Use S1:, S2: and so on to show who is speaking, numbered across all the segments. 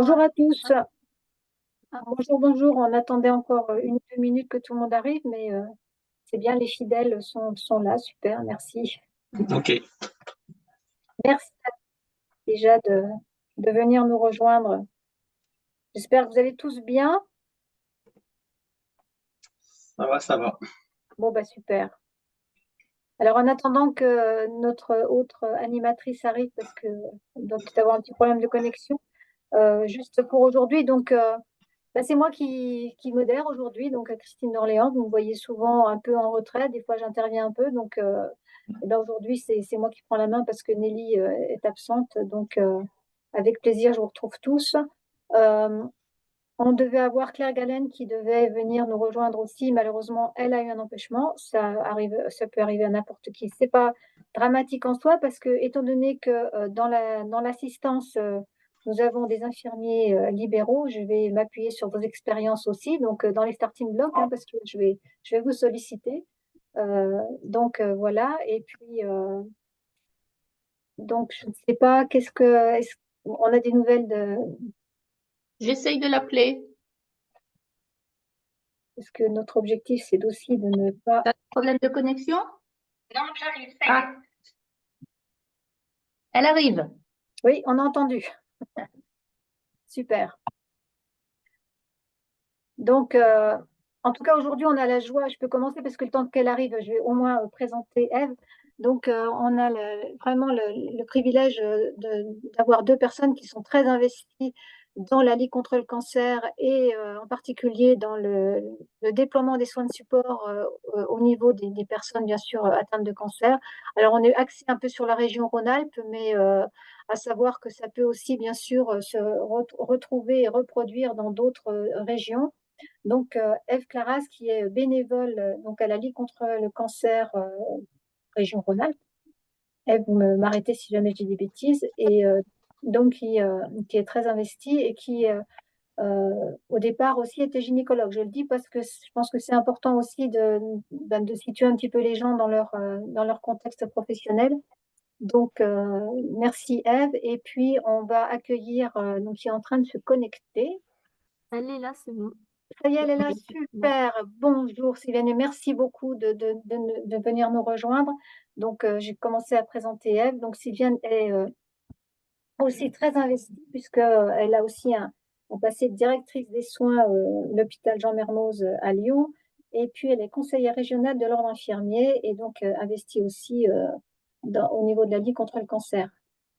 S1: Bonjour à tous. Bonjour, bonjour. On attendait encore une ou 2 minutes que tout le monde arrive, mais c'est bien, les fidèles sont là. Super, merci.
S2: Ok.
S1: Merci déjà de venir nous rejoindre. J'espère que vous allez tous bien.
S2: Ça va, ça va.
S1: Bon, bah super. Alors, en attendant que notre autre animatrice arrive, parce que doit peut-être avoir un petit problème de connexion, juste pour aujourd'hui, donc bah, c'est moi qui modère aujourd'hui, donc Christine d'Orléans. Vous me voyez souvent un peu en retrait, des fois j'interviens un peu, donc et ben aujourd'hui c'est moi qui prends la main parce que Nelly est absente, donc avec plaisir je vous retrouve tous. Euh, on devait avoir Claire Galen qui devait venir nous rejoindre aussi. Malheureusement, elle a eu un empêchement. Ça arrive, ça peut arriver à n'importe qui. C'est pas dramatique en soi parce que, étant donné que dans l'assistance, nous avons des infirmiers libéraux, je vais m'appuyer sur vos expériences aussi. Donc, dans les starting blocks, hein, parce que je vais vous solliciter. Donc, voilà. Et puis, donc, je ne sais pas, on a des nouvelles
S3: J'essaye de l'appeler.
S1: parce que notre objectif, c'est aussi de ne pas.
S3: T'as un problème de connexion?
S4: Non, j'arrive.
S3: Ah, elle arrive.
S1: Oui, on a entendu. Super. Donc, en tout cas, aujourd'hui, on a la joie. Je peux commencer parce que le temps qu'elle arrive, je vais au moins présenter Ève. Donc, on a vraiment le privilège d'avoir deux personnes qui sont très investies dans la lutte contre le cancer et en particulier dans le déploiement des soins de support au niveau des personnes, bien sûr, atteintes de cancer. Alors, on est axé un peu sur la région Rhône-Alpes, mais à savoir que ça peut aussi, bien sûr, se retrouver et reproduire dans d'autres régions. Donc, Ève Claras, qui est bénévole donc à la Ligue contre le cancer région Rhône-Alpes. Ève, vous m'arrêtez si jamais je dis des bêtises. Et donc, qui est très investie et qui, au départ aussi, était gynécologue. Je le dis parce que je pense que c'est important aussi de situer un petit peu les gens dans leur contexte professionnel. Donc, merci Ève. Et puis, on va accueillir, donc, qui est en train de se connecter.
S4: Elle est là, c'est bon.
S1: Ça y est, elle est là, super. Bonjour Sylviane, et merci beaucoup de venir nous rejoindre. Donc, j'ai commencé à présenter Ève. Donc, Sylviane est aussi très investie puisqu'elle a aussi un passé de directrice des soins à l'hôpital Jean Mermoz à Lyon. Et puis, elle est conseillère régionale de l'ordre infirmier et donc investie aussi au niveau de la Ligue contre le cancer.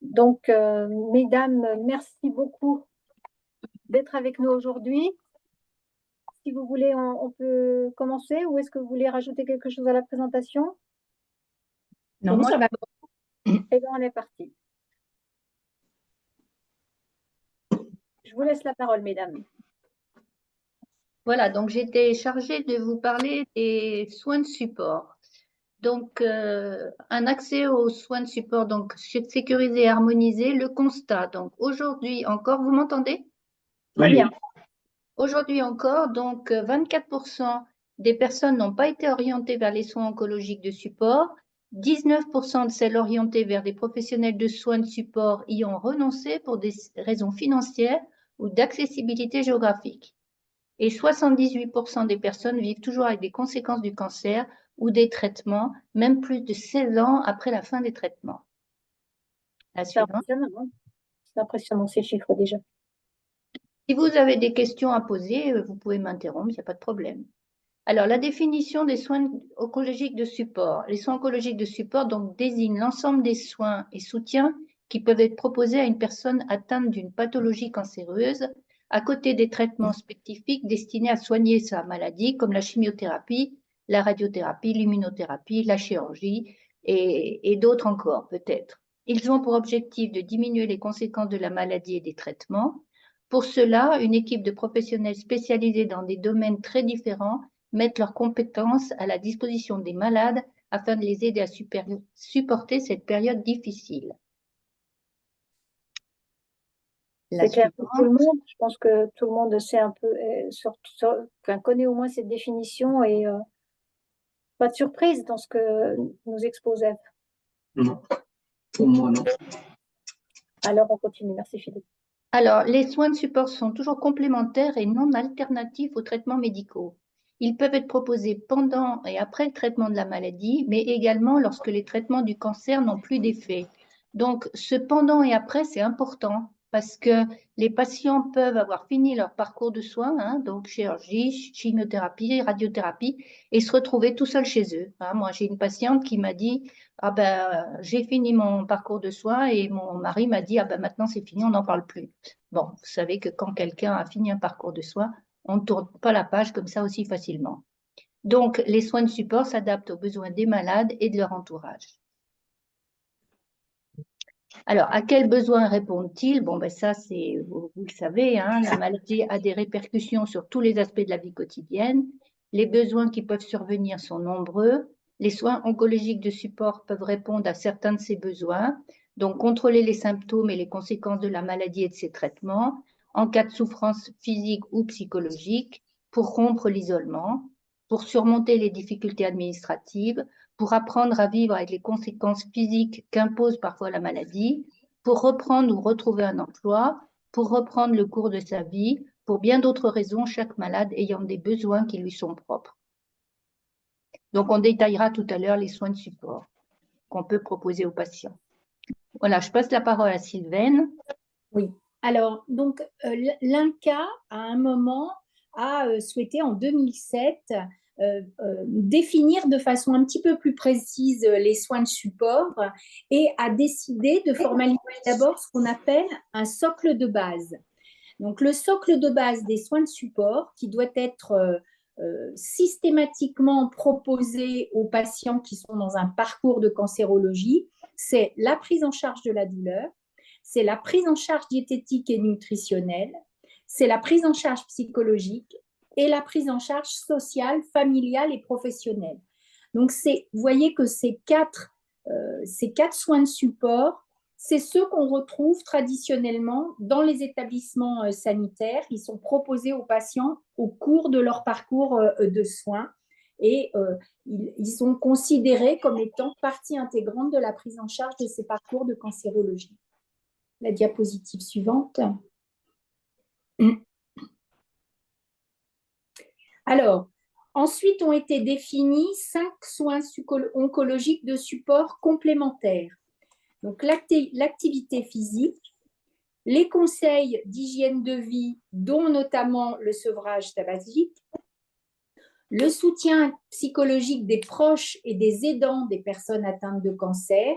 S1: Donc, mesdames, merci beaucoup d'être avec nous aujourd'hui. Si vous voulez, on peut commencer ou est-ce que vous voulez rajouter quelque chose à la présentation?
S3: Non, moi, ça va.
S1: Eh bien, on est parti. Je vous laisse la parole, mesdames.
S3: Voilà, donc j'étais chargée de vous parler des soins de support. Donc, un accès aux soins de support, donc sécurisé et harmonisé, le constat. Donc, aujourd'hui encore, vous m'entendez?
S1: Très bien.
S3: Aujourd'hui encore, donc 24% des personnes n'ont pas été orientées vers les soins oncologiques de support, 19% de celles orientées vers des professionnels de soins de support y ont renoncé pour des raisons financières ou d'accessibilité géographique. Et 78% des personnes vivent toujours avec des conséquences du cancer ou des traitements, même plus de 16 ans après la fin des traitements. La
S1: C'est
S3: suivante.
S1: impressionnant, hein. C'est impressionnant ces chiffres déjà.
S3: Si vous avez des questions à poser, vous pouvez m'interrompre, il n'y a pas de problème. Alors, la définition des soins oncologiques de support. Les soins oncologiques de support donc, désignent l'ensemble des soins et soutiens qui peuvent être proposés à une personne atteinte d'une pathologie cancéreuse, à côté des traitements spécifiques destinés à soigner sa maladie, comme la chimiothérapie, la radiothérapie, l'immunothérapie, la chirurgie et d'autres encore, peut-être. Ils ont pour objectif de diminuer les conséquences de la maladie et des traitements. Pour cela, une équipe de professionnels spécialisés dans des domaines très différents mettent leurs compétences à la disposition des malades afin de les aider à supporter cette période difficile.
S1: C'est clair pour tout le monde. Je pense que tout le monde sait un peu, connaît au moins cette définition et pas de surprise dans ce que nous expose Ève.
S2: Non, pour moi, non.
S1: Alors, on continue. Merci Philippe.
S3: Alors, les soins de support sont toujours complémentaires et non alternatifs aux traitements médicaux. Ils peuvent être proposés pendant et après le traitement de la maladie, mais également lorsque les traitements du cancer n'ont plus d'effet. Donc, ce pendant et après, c'est important parce que les patients peuvent avoir fini leur parcours de soins, hein, donc chirurgie, chimiothérapie, radiothérapie, et se retrouver tout seuls chez eux. Hein. Moi, j'ai une patiente qui m'a dit, ah ben, j'ai fini mon parcours de soins et mon mari m'a dit, ah ben, maintenant c'est fini, on n'en parle plus. Bon, vous savez que quand quelqu'un a fini un parcours de soins, on ne tourne pas la page comme ça aussi facilement. Donc, les soins de support s'adaptent aux besoins des malades et de leur entourage. Alors, à quels besoins répondent-ils? Bon, ben ça, vous le savez, hein, la maladie a des répercussions sur tous les aspects de la vie quotidienne. Les besoins qui peuvent survenir sont nombreux. Les soins oncologiques de support peuvent répondre à certains de ces besoins, donc contrôler les symptômes et les conséquences de la maladie et de ses traitements, en cas de souffrance physique ou psychologique, pour rompre l'isolement, pour surmonter les difficultés administratives, pour apprendre à vivre avec les conséquences physiques qu'impose parfois la maladie, pour reprendre ou retrouver un emploi, pour reprendre le cours de sa vie, pour bien d'autres raisons, chaque malade ayant des besoins qui lui sont propres. Donc, on détaillera tout à l'heure les soins de support qu'on peut proposer aux patients. Voilà, je passe la parole à Sylvaine.
S5: Oui. Alors, donc, l'INCa, à un moment, a souhaité en 2007 définir de façon un petit peu plus précise les soins de support et a décidé de formaliser d'abord ce qu'on appelle un socle de base. Donc, le socle de base des soins de support qui doit être systématiquement proposé aux patients qui sont dans un parcours de cancérologie, c'est la prise en charge de la douleur, c'est la prise en charge diététique et nutritionnelle, c'est la prise en charge psychologique et la prise en charge sociale, familiale et professionnelle. Donc, vous voyez que ces quatre soins de support, c'est ceux qu'on retrouve traditionnellement dans les établissements sanitaires. Ils sont proposés aux patients au cours de leur parcours de soins et ils sont considérés comme étant partie intégrante de la prise en charge de ces parcours de cancérologie. La diapositive suivante. Alors, ensuite ont été définis 5 soins oncologiques de support complémentaires. Donc, l'activité physique, les conseils d'hygiène de vie, dont notamment le sevrage tabagique, le soutien psychologique des proches et des aidants des personnes atteintes de cancer,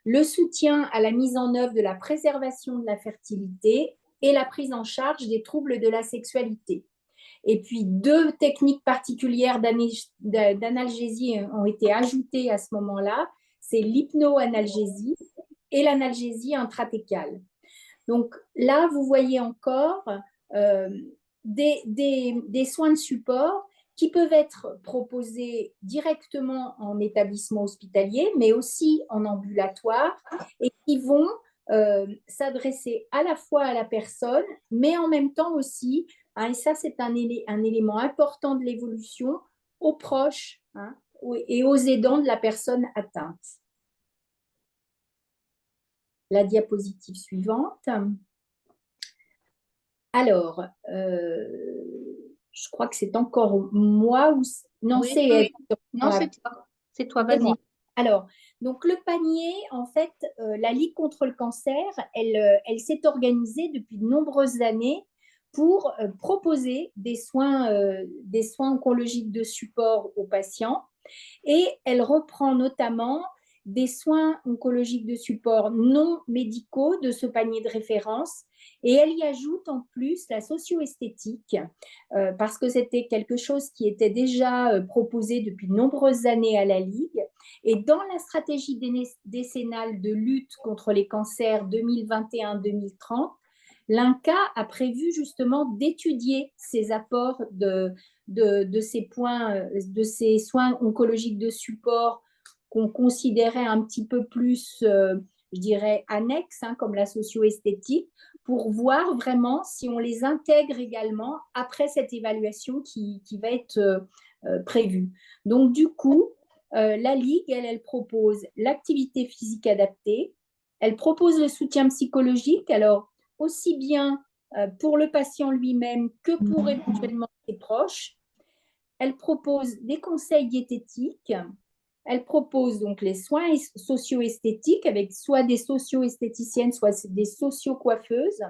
S5: le soutien à la mise en œuvre de la préservation de la fertilité et la prise en charge des troubles de la sexualité. Et puis, 2 techniques particulières d'analgésie ont été ajoutées à ce moment-là. C'est l'hypnoanalgésie et l'analgésie intratécale. Donc là, vous voyez encore des soins de support qui peuvent être proposés directement en établissement hospitalier, mais aussi en ambulatoire, et qui vont s'adresser à la fois à la personne, mais en même temps aussi, hein, et ça c'est un élément important de l'évolution, aux proches, hein, et aux aidants de la personne atteinte. La diapositive suivante. Alors, je crois que c'est encore moi ou non,
S3: Oui,
S5: c'est
S3: oui. Non, c'est toi, vas-y.
S5: Alors, donc le panier, en fait, la Ligue contre le cancer, elle s'est organisée depuis de nombreuses années pour proposer des soins oncologiques de support aux patients, et elle reprend notamment des soins oncologiques de support non médicaux de ce panier de référence, et elle y ajoute en plus la socio-esthétique parce que c'était quelque chose qui était déjà proposé depuis de nombreuses années à la Ligue. Et dans la stratégie décennale de lutte contre les cancers 2021-2030, l'INCa a prévu justement d'étudier ces apports de ces soins oncologiques de support qu'on considérait un petit peu plus, je dirais, annexes, hein, comme la socio-esthétique, pour voir vraiment si on les intègre également après cette évaluation qui va être prévue. Donc, du coup, la Ligue, elle propose l'activité physique adaptée, elle propose le soutien psychologique. Alors, aussi bien pour le patient lui-même que pour éventuellement ses proches. Elle propose des conseils diététiques. Elle propose donc les soins socio-esthétiques avec soit des socio-esthéticiennes, soit des socio-coiffeuses.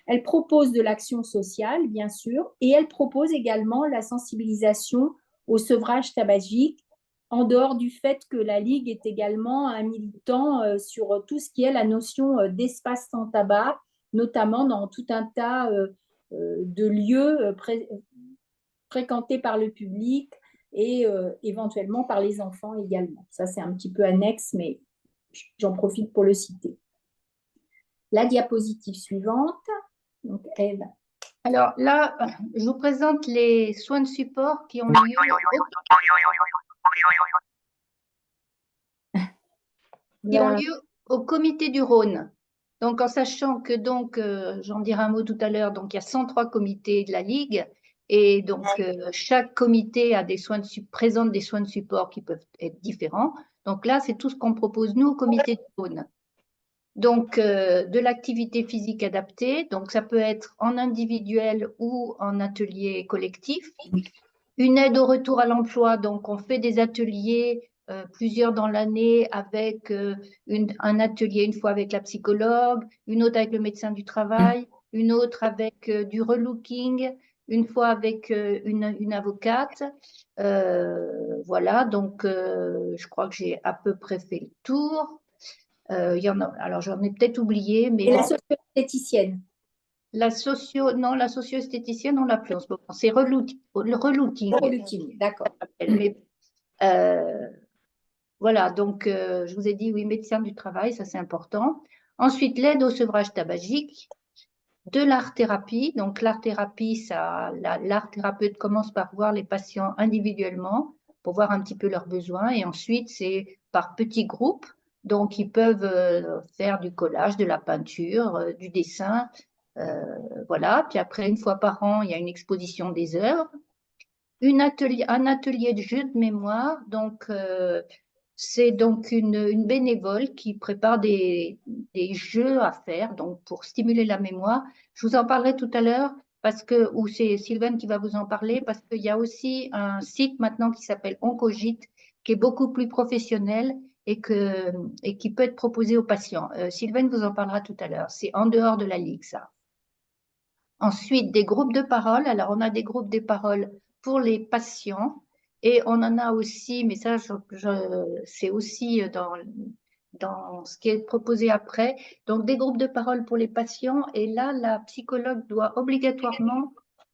S5: Elle propose de l'action sociale, bien sûr, et elle propose également la sensibilisation au sevrage tabagique, en dehors du fait que la Ligue est également un militant sur tout ce qui est la notion d'espace sans tabac, notamment dans tout un tas de lieux fréquentés par le public et éventuellement par les enfants également. Ça, c'est un petit peu annexe, mais j'en profite pour le citer. La diapositive suivante. Donc, Ève.
S3: Alors là, je vous présente les soins de support qui ont lieu au comité du Rhône. Donc, en sachant que, j'en dirai un mot tout à l'heure, donc il y a 103 comités de la Ligue et donc chaque comité a présente des soins de support qui peuvent être différents. Donc là, c'est tout ce qu'on propose nous au comité du Rhône. Donc, de l'activité physique adaptée, donc ça peut être en individuel ou en atelier collectif. Une aide au retour à l'emploi, donc on fait des ateliers, plusieurs dans l'année, avec un atelier une fois avec la psychologue, une autre avec le médecin du travail, une autre avec du relooking, une fois avec une avocate. Voilà, donc je crois que j'ai à peu près fait le tour. Il y en a, alors j'en ai peut-être oublié, mais…
S5: Et la socio-esthéticienne.
S3: La socio-esthéticienne, on l'a plus en ce moment. C'est le relooking.
S5: Relooking, d'accord.
S3: Mais, voilà, donc je vous ai dit, oui, médecin du travail, ça c'est important. Ensuite, l'aide au sevrage tabagique, de l'art-thérapie. Donc, l'art-thérapie, l'art thérapeute commence par voir les patients individuellement pour voir un petit peu leurs besoins. Et ensuite, c'est par petits groupes. Donc, ils peuvent faire du collage, de la peinture, du dessin. Voilà. Puis après, une fois par an, il y a une exposition des œuvres. Un atelier de jeu de mémoire. Donc, c'est donc une bénévole qui prépare des jeux à faire donc pour stimuler la mémoire. Je vous en parlerai tout à l'heure ou c'est Sylvaine qui va vous en parler parce qu'il y a aussi un site maintenant qui s'appelle Oncogite qui est beaucoup plus professionnel et qui peut être proposé aux patients. Sylvaine vous en parlera tout à l'heure. C'est en dehors de la Ligue, ça. Ensuite, des groupes de parole. Alors, on a des groupes de parole pour les patients et on en a aussi, mais ça, c'est aussi dans ce qui est proposé après. Donc, des groupes de parole pour les patients. Et là, la psychologue doit obligatoirement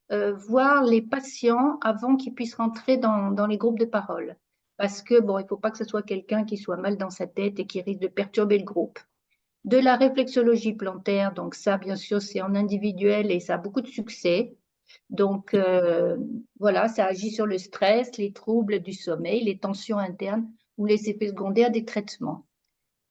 S3: voir les patients avant qu'ils puissent rentrer dans les groupes de parole. Parce que, bon, il ne faut pas que ce soit quelqu'un qui soit mal dans sa tête et qui risque de perturber le groupe. De la réflexologie plantaire, donc ça, bien sûr, c'est en individuel et ça a beaucoup de succès. Donc, voilà, ça agit sur le stress, les troubles du sommeil, les tensions internes ou les effets secondaires des traitements.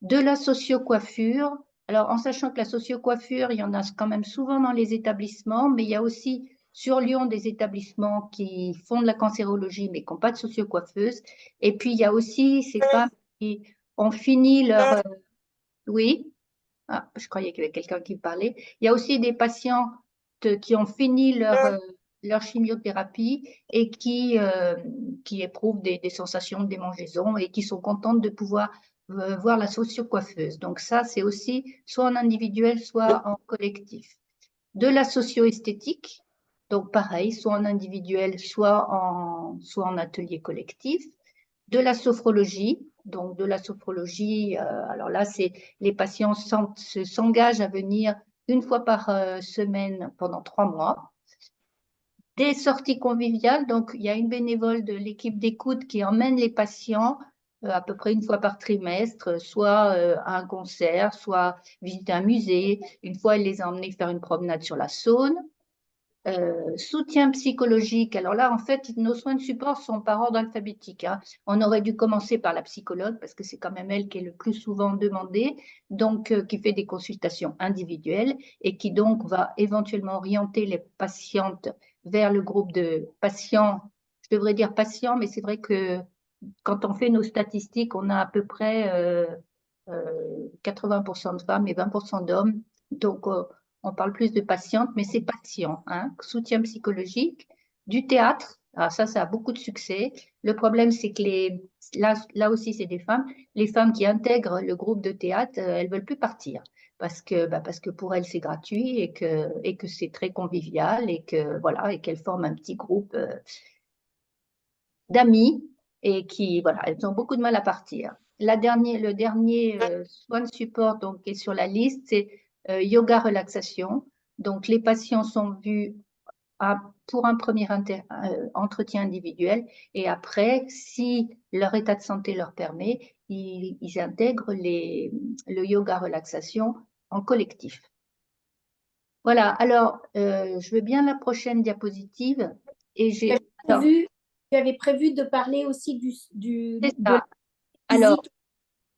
S3: De la socio-coiffure, alors en sachant que la socio-coiffure, il y en a quand même souvent dans les établissements, mais il y a aussi sur Lyon des établissements qui font de la cancérologie, mais qui n'ont pas de socio-coiffeuse. Et puis, il y a aussi ces femmes qui ont fini leur… Oui. Ah, je croyais qu'il y avait quelqu'un qui me parlait. Il y a aussi des patients qui ont fini leur chimiothérapie et qui éprouvent des sensations de démangeaison et qui sont contentes de pouvoir voir la socio-coiffeuse. Donc ça, c'est aussi soit en individuel, soit en collectif. De la socio-esthétique, donc pareil, soit en individuel, soit en atelier collectif. De la sophrologie, donc de la sophrologie, alors là, c'est les patients s'engagent à venir une fois par semaine pendant 3 mois. Des sorties conviviales, donc il y a une bénévole de l'équipe d'écoute qui emmène les patients à peu près une fois par trimestre, soit à un concert, soit visiter un musée. Une fois, elle les a emmenés faire une promenade sur la Saône. Soutien psychologique. Alors là, en fait, nos soins de support sont par ordre alphabétique. Hein. On aurait dû commencer par la psychologue parce que c'est quand même elle qui est le plus souvent demandée, donc qui fait des consultations individuelles et qui donc va éventuellement orienter les patientes vers le groupe de patients. Je devrais dire patients, mais c'est vrai que quand on fait nos statistiques, on a à peu près 80% de femmes et 20% d'hommes. Donc, On parle plus de patientes, mais c'est patient, hein, soutien psychologique, du théâtre. Alors ça a beaucoup de succès. Le problème, c'est que là aussi, c'est des femmes. Les femmes qui intègrent le groupe de théâtre, elles veulent plus partir parce que pour elles, c'est gratuit et que c'est très convivial et que voilà, et qu'elles forment un petit groupe d'amis et qui, voilà, elles ont beaucoup de mal à partir. Le dernier soin de support donc, qui est sur la liste, c'est yoga relaxation. Donc, les patients sont vus pour un premier entretien individuel et après, si leur état de santé leur permet, ils intègrent le yoga relaxation en collectif. Voilà, alors, je veux bien la prochaine diapositive. Et j'ai.
S5: Tu avais prévu de parler aussi de
S3: ça.
S5: la
S3: Alors,
S5: visite.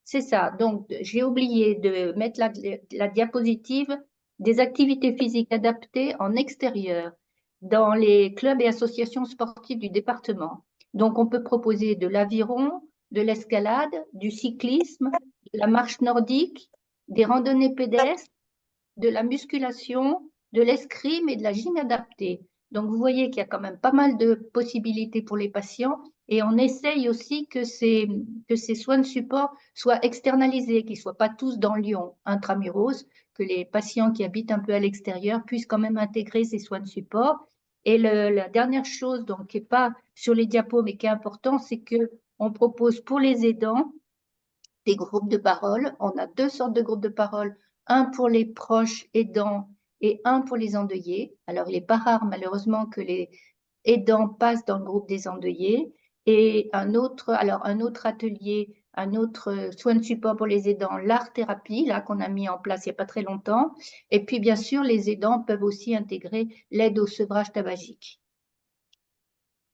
S3: c'est ça. Donc, j'ai oublié de mettre la diapositive des activités physiques adaptées en extérieur dans les clubs et associations sportives du département. Donc, on peut proposer de l'aviron, de l'escalade, du cyclisme, de la marche nordique, des randonnées pédestres, de la musculation, de l'escrime et de la gym adaptée. Donc, vous voyez qu'il y a quand même pas mal de possibilités pour les patients et on essaye aussi que ces soins de support soient externalisés, qu'ils ne soient pas tous dans Lyon, intramuros, que les patients qui habitent un peu à l'extérieur puissent quand même intégrer ces soins de support. Et la dernière chose, donc, qui n'est pas sur les diapos, mais qui est important, c'est qu'on propose pour les aidants des groupes de parole. On a 2 sortes de groupes de parole, un pour les proches aidants et un pour les endeuillés. Alors, il n'est pas rare, malheureusement, que les aidants passent dans le groupe des endeuillés. Et un autre atelier, un autre soin de support pour les aidants, l'art-thérapie, là, qu'on a mis en place il n'y a pas très longtemps. Et puis, bien sûr, les aidants peuvent aussi intégrer l'aide au sevrage tabagique.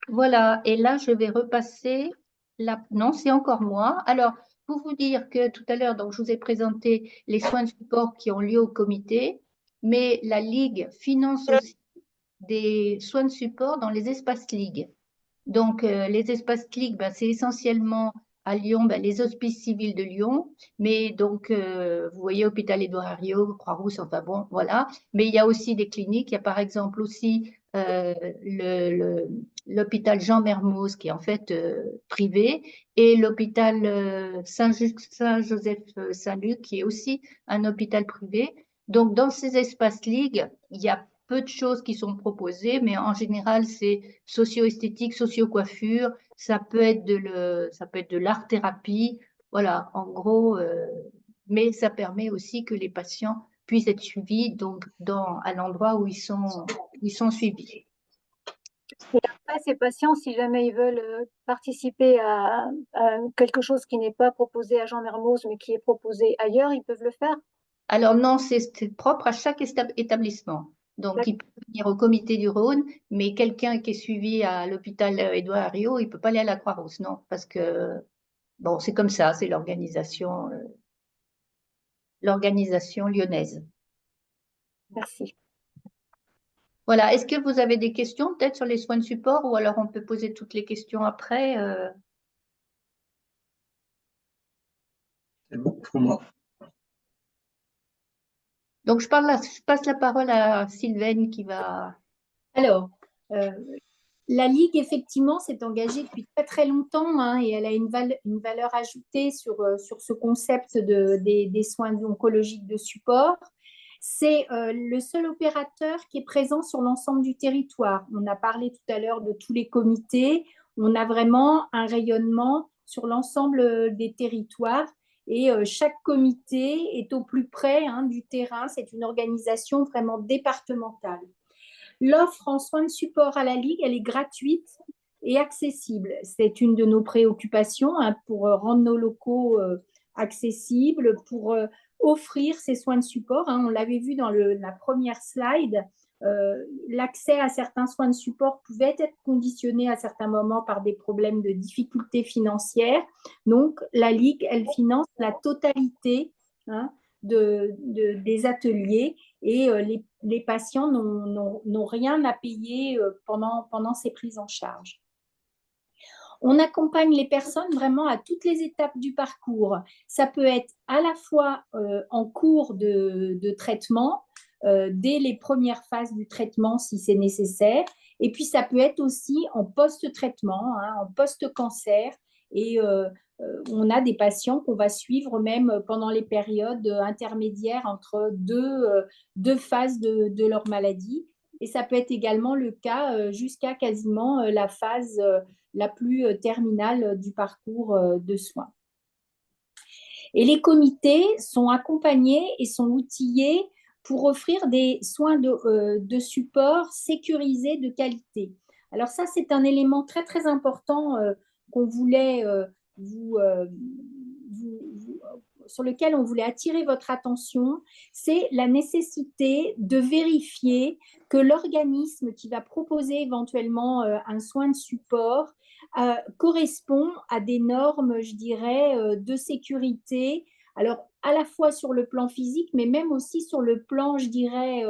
S3: Voilà, et là, je vais repasser Non, c'est encore moi. Alors, pour vous dire que tout à l'heure, donc, je vous ai présenté les soins de support qui ont lieu au comité, mais la Ligue finance aussi des soins de support dans les espaces Ligue. Donc, les espaces Ligue, ben, c'est essentiellement à Lyon, ben, les hospices civils de Lyon, mais donc, vous voyez, Hôpital Édouard Herriot, Croix-Rousse, enfin bon, voilà. Mais il y a aussi des cliniques, il y a par exemple aussi l'hôpital Jean Mermoz, qui est en fait privé, et l'hôpital Saint-Joseph Saint-Luc, qui est aussi un hôpital privé. Donc, dans ces espaces Ligue, il y a peu de choses qui sont proposées, mais en général, c'est socio-esthétique, socio-coiffure, ça peut être de l'art-thérapie, voilà, en gros, mais ça permet aussi que les patients puissent être suivis donc à l'endroit où ils sont suivis.
S1: Et après, ces patients, si jamais ils veulent participer à quelque chose qui n'est pas proposé à Jean Mermoz, mais qui est proposé ailleurs, ils peuvent le faire?
S3: Alors non, c'est propre à chaque établissement. Donc, il peut venir au comité du Rhône, mais quelqu'un qui est suivi à l'hôpital Édouard Herriot, il ne peut pas aller à la Croix-Rousse, non, parce que, bon, c'est comme ça, c'est l'organisation lyonnaise.
S1: Merci.
S3: Voilà, est-ce que vous avez des questions peut-être sur les soins de support ou alors on peut poser toutes les questions après
S2: C'est bon pour moi.
S3: Donc, je passe la parole à Sylvaine qui va…
S5: Alors, la Ligue, effectivement, s'est engagée depuis très très longtemps hein, et elle a une valeur ajoutée sur ce concept des soins oncologiques de support. C'est le seul opérateur qui est présent sur l'ensemble du territoire. On a parlé tout à l'heure de tous les comités. On a vraiment un rayonnement sur l'ensemble des territoires et chaque comité est au plus près hein, du terrain. C'est une organisation vraiment départementale. L'offre en soins de support à la Ligue, elle est gratuite et accessible. C'est une de nos préoccupations hein, pour rendre nos locaux accessibles, pour offrir ces soins de support. Hein. On l'avait vu dans la première slide, l'accès à certains soins de support pouvait être conditionné à certains moments par des problèmes de difficultés financières. Donc, la Ligue, elle finance la totalité hein, des ateliers et les patients n'ont rien à payer pendant ces prises en charge. On accompagne les personnes vraiment à toutes les étapes du parcours. Ça peut être à la fois en cours de traitement, dès les premières phases du traitement si c'est nécessaire. Et puis, ça peut être aussi en post-traitement, hein, en post-cancer. Et on a des patients qu'on va suivre même pendant les périodes intermédiaires entre deux phases de leur maladie. Et ça peut être également le cas jusqu'à quasiment la phase la plus terminale du parcours de soins. Et les comités sont accompagnés et sont outillés pour offrir des soins de support sécurisés de qualité. Alors ça, c'est un élément très, très important qu'on voulait sur lequel on voulait attirer votre attention, c'est la nécessité de vérifier que l'organisme qui va proposer éventuellement un soin de support correspond à des normes, je dirais, de sécurité. Alors, à la fois sur le plan physique, mais même aussi sur le plan, je dirais,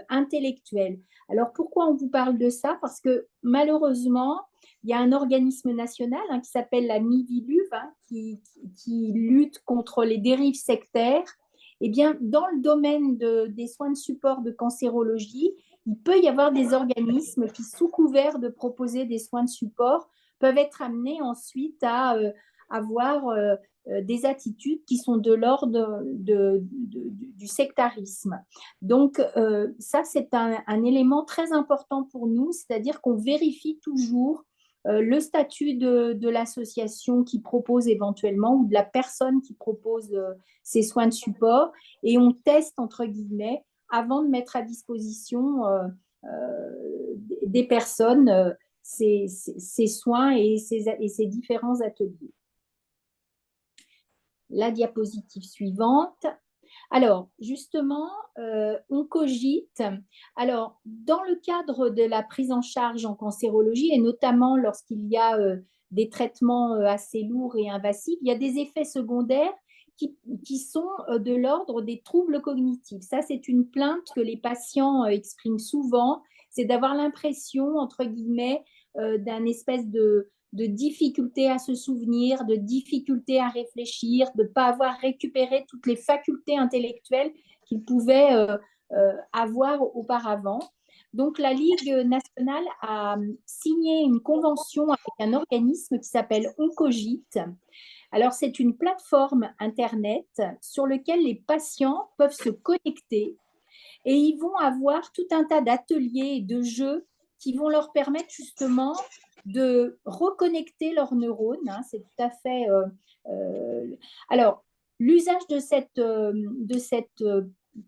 S5: intellectuel. Alors, pourquoi on vous parle de ça? Parce que malheureusement, il y a un organisme national qui s'appelle la Miviluv, qui lutte contre les dérives sectaires. Eh bien, dans le domaine des soins de support de cancérologie, il peut y avoir des organismes qui, sous couvert de proposer des soins de support, peuvent être amenés ensuite à avoir des attitudes qui sont de l'ordre du sectarisme. Donc, ça, c'est un élément très important pour nous, c'est-à-dire qu'on vérifie toujours le statut de l'association qui propose éventuellement ou de la personne qui propose ces soins de support et on teste, entre guillemets, avant de mettre à disposition des personnes ces soins et ces différents ateliers. La diapositive suivante. Alors, justement, on cogite. Alors, dans le cadre de la prise en charge en cancérologie, et notamment lorsqu'il y a des traitements assez lourds et invasifs, il y a des effets secondaires qui sont de l'ordre des troubles cognitifs. Ça, c'est une plainte que les patients expriment souvent, c'est d'avoir l'impression, entre guillemets, d'un espèce de difficulté à se souvenir, de difficulté à réfléchir, de ne pas avoir récupéré toutes les facultés intellectuelles qu'ils pouvaient avoir auparavant. Donc, la Ligue nationale a signé une convention avec un organisme qui s'appelle Oncogite. Alors, c'est une plateforme Internet sur laquelle les patients peuvent se connecter et ils vont avoir tout un tas d'ateliers et de jeux qui vont leur permettre justement de reconnecter leurs neurones. Hein, c'est tout à fait… Alors, l'usage de cette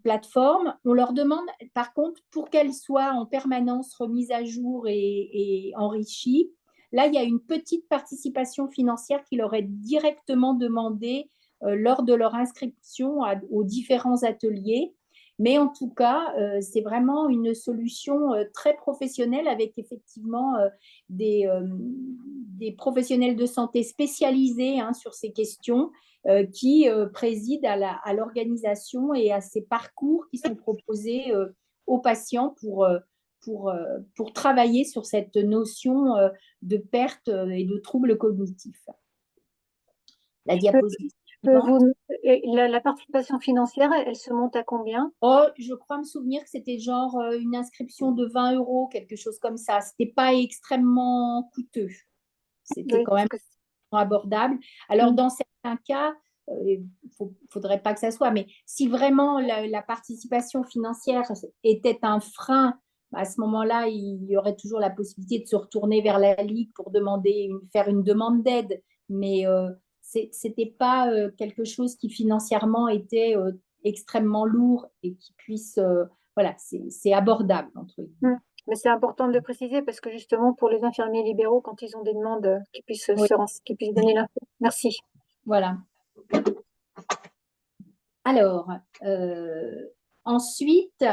S5: plateforme, on leur demande par contre pour qu'elle soit en permanence remise à jour et enrichie. Là, il y a une petite participation financière qui leur est directement demandée lors de leur inscription aux différents ateliers. Mais en tout cas, c'est vraiment une solution très professionnelle avec effectivement des professionnels de santé spécialisés sur ces questions qui président à l'organisation et à ces parcours qui sont proposés aux patients pour travailler sur cette notion de perte et de troubles cognitifs. La diapositive.
S1: La participation financière, elle se monte à combien?
S5: Oh, je crois me souvenir que c'était genre une inscription de 20 €, quelque chose comme ça. Ce n'était pas extrêmement coûteux. C'était quand même abordable. Alors, dans certains cas, il ne faudrait pas que ça soit, mais si vraiment la participation financière était un frein, à ce moment-là, il y aurait toujours la possibilité de se retourner vers la Ligue pour faire une demande d'aide. Mais ce n'était pas quelque chose qui financièrement était extrêmement lourd et qui puisse… voilà, c'est abordable, entre guillemets.
S1: Mais c'est important de le préciser parce que justement, pour les infirmiers libéraux, quand ils ont des demandes, qu'ils puissent donner l'info. Merci.
S5: Voilà. Alors, ensuite,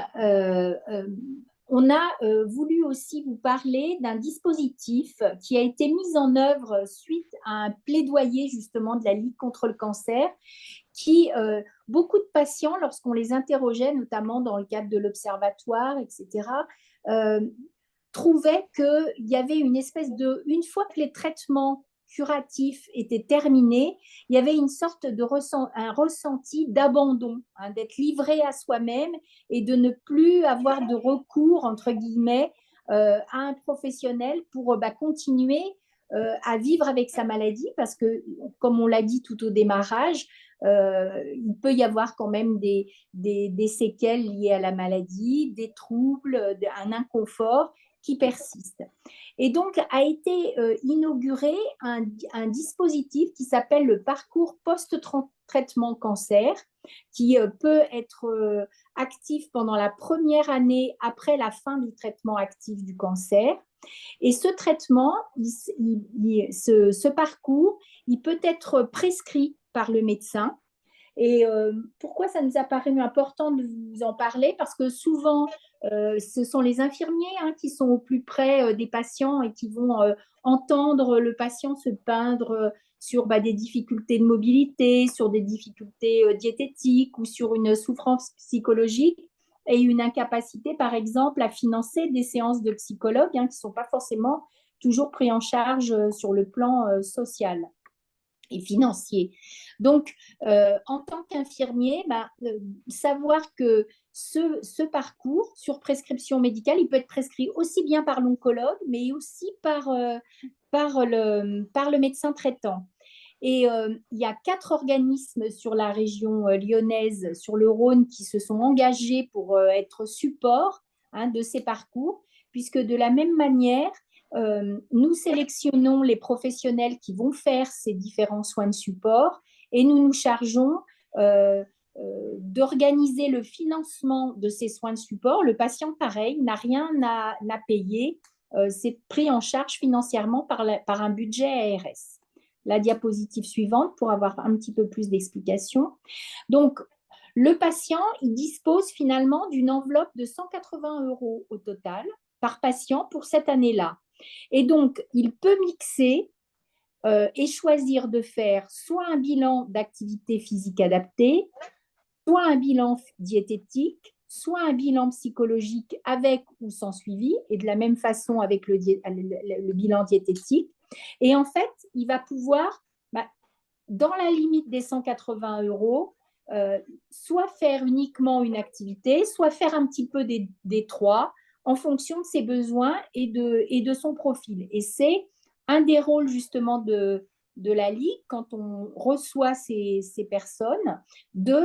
S5: on a voulu aussi vous parler d'un dispositif qui a été mis en œuvre suite à un plaidoyer justement de la Ligue contre le cancer qui, beaucoup de patients, lorsqu'on les interrogeait, notamment dans le cadre de l'observatoire, etc., trouvaient qu'il y avait une espèce une fois que les traitements curatif était terminé, il y avait une sorte de un ressenti d'abandon, hein, d'être livré à soi-même et de ne plus avoir de recours, entre guillemets, à un professionnel pour continuer à vivre avec sa maladie, parce que, comme on l'a dit tout au démarrage, il peut y avoir quand même des séquelles liées à la maladie, des troubles, un inconfort qui persiste. Et donc, a été inauguré un dispositif qui s'appelle le parcours post-traitement cancer, qui peut être actif pendant la première année après la fin du traitement actif du cancer. Et ce traitement, ce parcours, il peut être prescrit par le médecin. Et pourquoi ça nous a paru important de vous en parler? Parce que souvent, ce sont les infirmiers qui sont au plus près des patients et qui vont entendre le patient se plaindre sur des difficultés de mobilité, sur des difficultés diététiques ou sur une souffrance psychologique et une incapacité, par exemple, à financer des séances de psychologue qui ne sont pas forcément toujours prises en charge sur le plan social et financier. Donc, en tant qu'infirmier, savoir que ce parcours sur prescription médicale, il peut être prescrit aussi bien par l'oncologue, mais aussi par le médecin traitant. Et il y a 4 organismes sur la région lyonnaise, sur le Rhône, qui se sont engagés pour être support de ces parcours, puisque de la même manière, nous sélectionnons les professionnels qui vont faire ces différents soins de support et nous nous chargeons d'organiser le financement de ces soins de support. Le patient, pareil, n'a rien à payer. C'est pris en charge financièrement par un budget ARS. La diapositive suivante pour avoir un petit peu plus d'explications. Donc, le patient, il dispose finalement d'une enveloppe de 180 € au total par patient pour cette année-là. Et donc, il peut mixer et choisir de faire soit un bilan d'activité physique adaptée, soit un bilan diététique, soit un bilan psychologique avec ou sans suivi, et de la même façon avec le bilan diététique. Et en fait, il va pouvoir, dans la limite des 180 €, soit faire uniquement une activité, soit faire un petit peu des 3 en fonction de ses besoins et de son profil. Et c'est un des rôles justement de la Ligue, quand on reçoit ces personnes, de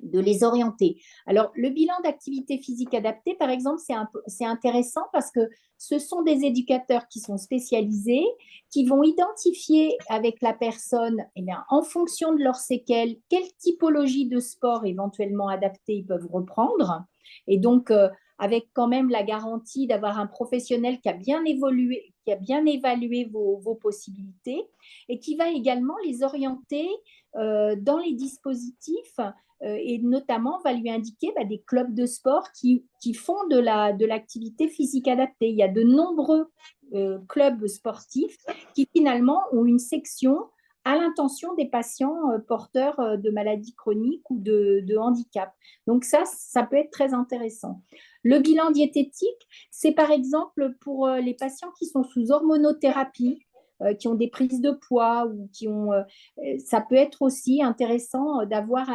S5: les orienter. Alors, le bilan d'activité physique adaptée, par exemple, c'est intéressant parce que ce sont des éducateurs qui sont spécialisés, qui vont identifier avec la personne, en fonction de leurs séquelles, quelle typologie de sport éventuellement adapté ils peuvent reprendre. Et donc, avec quand même la garantie d'avoir un professionnel qui a bien évalué vos possibilités et qui va également les orienter dans les dispositifs et notamment va lui indiquer des clubs de sport qui font de l'activité physique adaptée. Il y a de nombreux clubs sportifs qui finalement ont une section à l'intention des patients porteurs de maladies chroniques ou de handicap. Donc ça peut être très intéressant. Le bilan diététique, c'est par exemple pour les patients qui sont sous hormonothérapie, qui ont des prises de poids ou ça peut être aussi intéressant d'avoir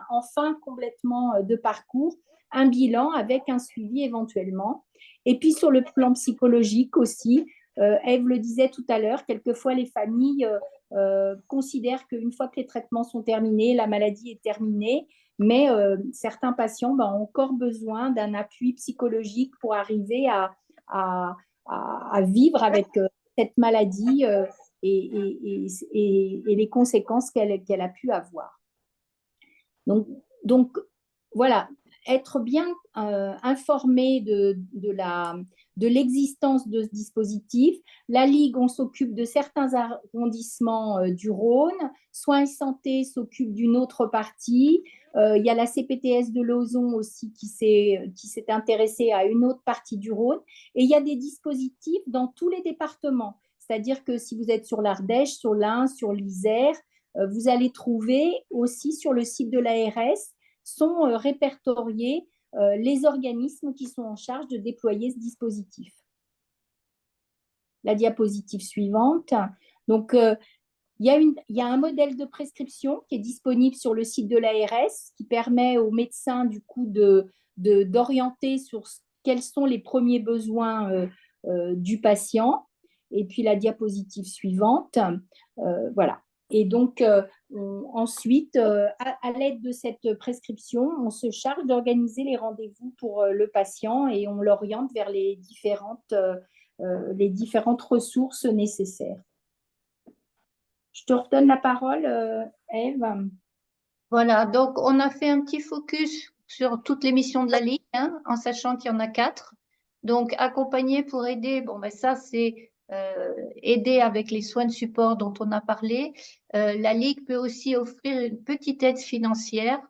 S5: en fin complètement de parcours un bilan avec un suivi éventuellement. Et puis sur le plan psychologique aussi, Ève le disait tout à l'heure, quelquefois les familles considèrent qu'une fois que les traitements sont terminés, la maladie est terminée, mais certains patients ont encore besoin d'un appui psychologique pour arriver à vivre avec cette maladie et les conséquences qu'elle a pu avoir. Donc voilà, être bien informé de l'existence de ce dispositif. La Ligue, on s'occupe de certains arrondissements du Rhône. Soins et Santé s'occupe d'une autre partie. Il y a la CPTS de Lauzon aussi qui s'est intéressée à une autre partie du Rhône. Et il y a des dispositifs dans tous les départements. C'est-à-dire que si vous êtes sur l'Ardèche, sur l'Ain, sur l'Isère, vous allez trouver aussi sur le site de l'ARS sont répertoriés les organismes qui sont en charge de déployer ce dispositif. la diapositive suivante. Donc, il y a un modèle de prescription qui est disponible sur le site de l'ARS qui permet aux médecins du coup d'orienter sur quels sont les premiers besoins du patient. Et puis la diapositive suivante, voilà. Et donc ensuite, à l'aide de cette prescription, on se charge d'organiser les rendez-vous pour le patient et on l'oriente vers les différentes ressources nécessaires. Je te redonne la parole, Ève.
S3: Voilà, donc on a fait un petit focus sur toutes les missions de la Ligue, hein, en sachant qu'il y en a 4. Donc, accompagner pour aider, bon, ben ça, c'est aider avec les soins de support dont on a parlé. La Ligue peut aussi offrir une petite aide financière,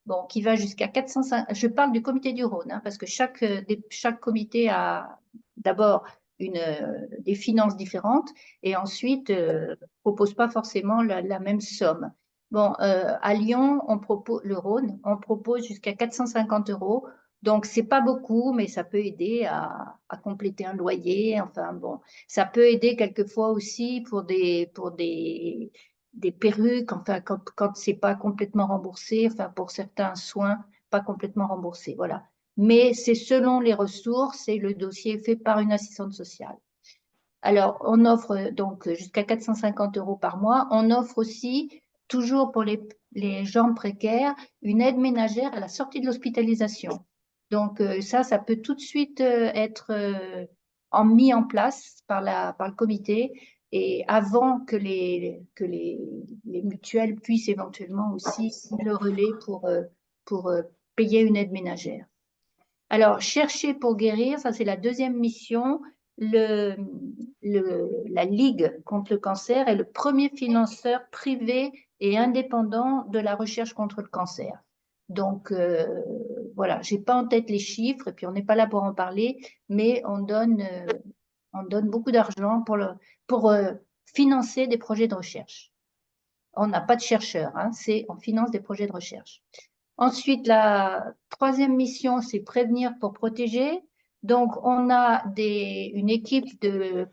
S3: bon, qui va jusqu'à 450. Je parle du comité du Rhône, hein, parce que chaque comité a d'abord des finances différentes et ensuite propose pas forcément la même somme. Bon, à Lyon, le Rhône, on propose jusqu'à 450 €. Donc, c'est pas beaucoup, mais ça peut aider à compléter un loyer. Enfin, bon, ça peut aider quelquefois aussi pour des perruques, enfin, quand c'est pas complètement remboursé, enfin, pour certains soins pas complètement remboursés, voilà. Mais c'est selon les ressources et le dossier est fait par une assistante sociale. Alors, on offre donc jusqu'à 450 € par mois. On offre aussi, toujours pour les gens précaires, une aide ménagère à la sortie de l'hospitalisation. Donc, ça peut tout de suite être mis en place par le comité et avant que les mutuelles puissent éventuellement aussi le relais pour payer une aide ménagère. Alors, chercher pour guérir, ça c'est la deuxième mission. La Ligue contre le cancer est le premier financeur privé et indépendant de la recherche contre le cancer. Donc, voilà, je n'ai pas en tête les chiffres et puis on n'est pas là pour en parler, mais on donne beaucoup d'argent pour financer des projets de recherche. On n'a pas de chercheurs, hein, on finance des projets de recherche. Ensuite, la troisième mission, c'est prévenir pour protéger. Donc, on a une équipe de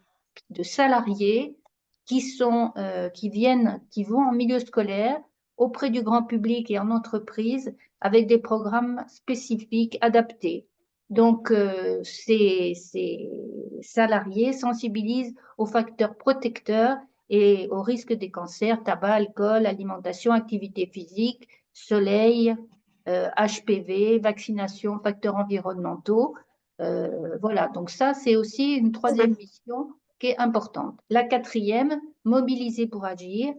S3: salariés qui vont en milieu scolaire, auprès du grand public et en entreprise, avec des programmes spécifiques adaptés. Donc, ces salariés sensibilisent aux facteurs protecteurs et aux risques des cancers, tabac, alcool, alimentation, activité physique, soleil, HPV, vaccination, facteurs environnementaux. Voilà, donc ça, c'est aussi une troisième mission qui est importante. La quatrième, mobiliser pour agir.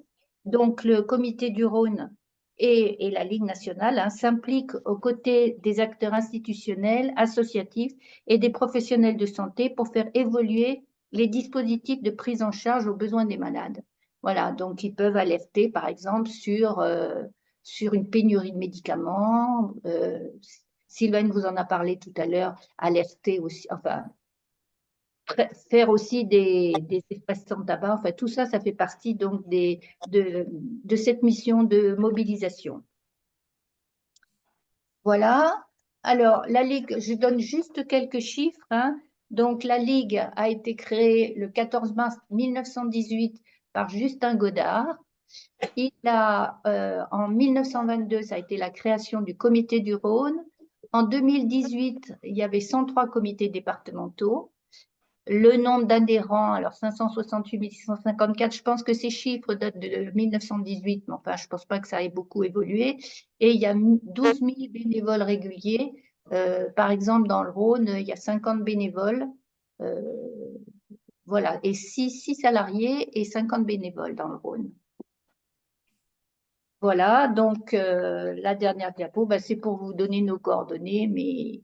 S3: Donc, le comité du Rhône et la Ligue nationale, hein, s'impliquent aux côtés des acteurs institutionnels, associatifs et des professionnels de santé pour faire évoluer les dispositifs de prise en charge aux besoins des malades. Voilà, donc ils peuvent alerter, par exemple, sur une pénurie de médicaments. Sylvain vous en a parlé tout à l'heure, alerter aussi, enfin, faire aussi des espaces sans tabac. Enfin, tout ça, ça fait partie donc de cette mission de mobilisation. Voilà. Alors, la Ligue, je donne juste quelques chiffres, hein. Donc, la Ligue a été créée le 14 mars 1918 par Justin Godard. En 1922, ça a été la création du comité du Rhône. En 2018, il y avait 103 comités départementaux. Le nombre d'adhérents, alors 568 654, je pense que ces chiffres datent de 1918, mais enfin, je ne pense pas que ça ait beaucoup évolué. Et il y a 12 000 bénévoles réguliers. Par exemple, dans le Rhône, il y a 50 bénévoles. Voilà, et 6 salariés et 50 bénévoles dans le Rhône. Voilà, donc la dernière diapo, ben, c'est pour vous donner nos coordonnées, mais...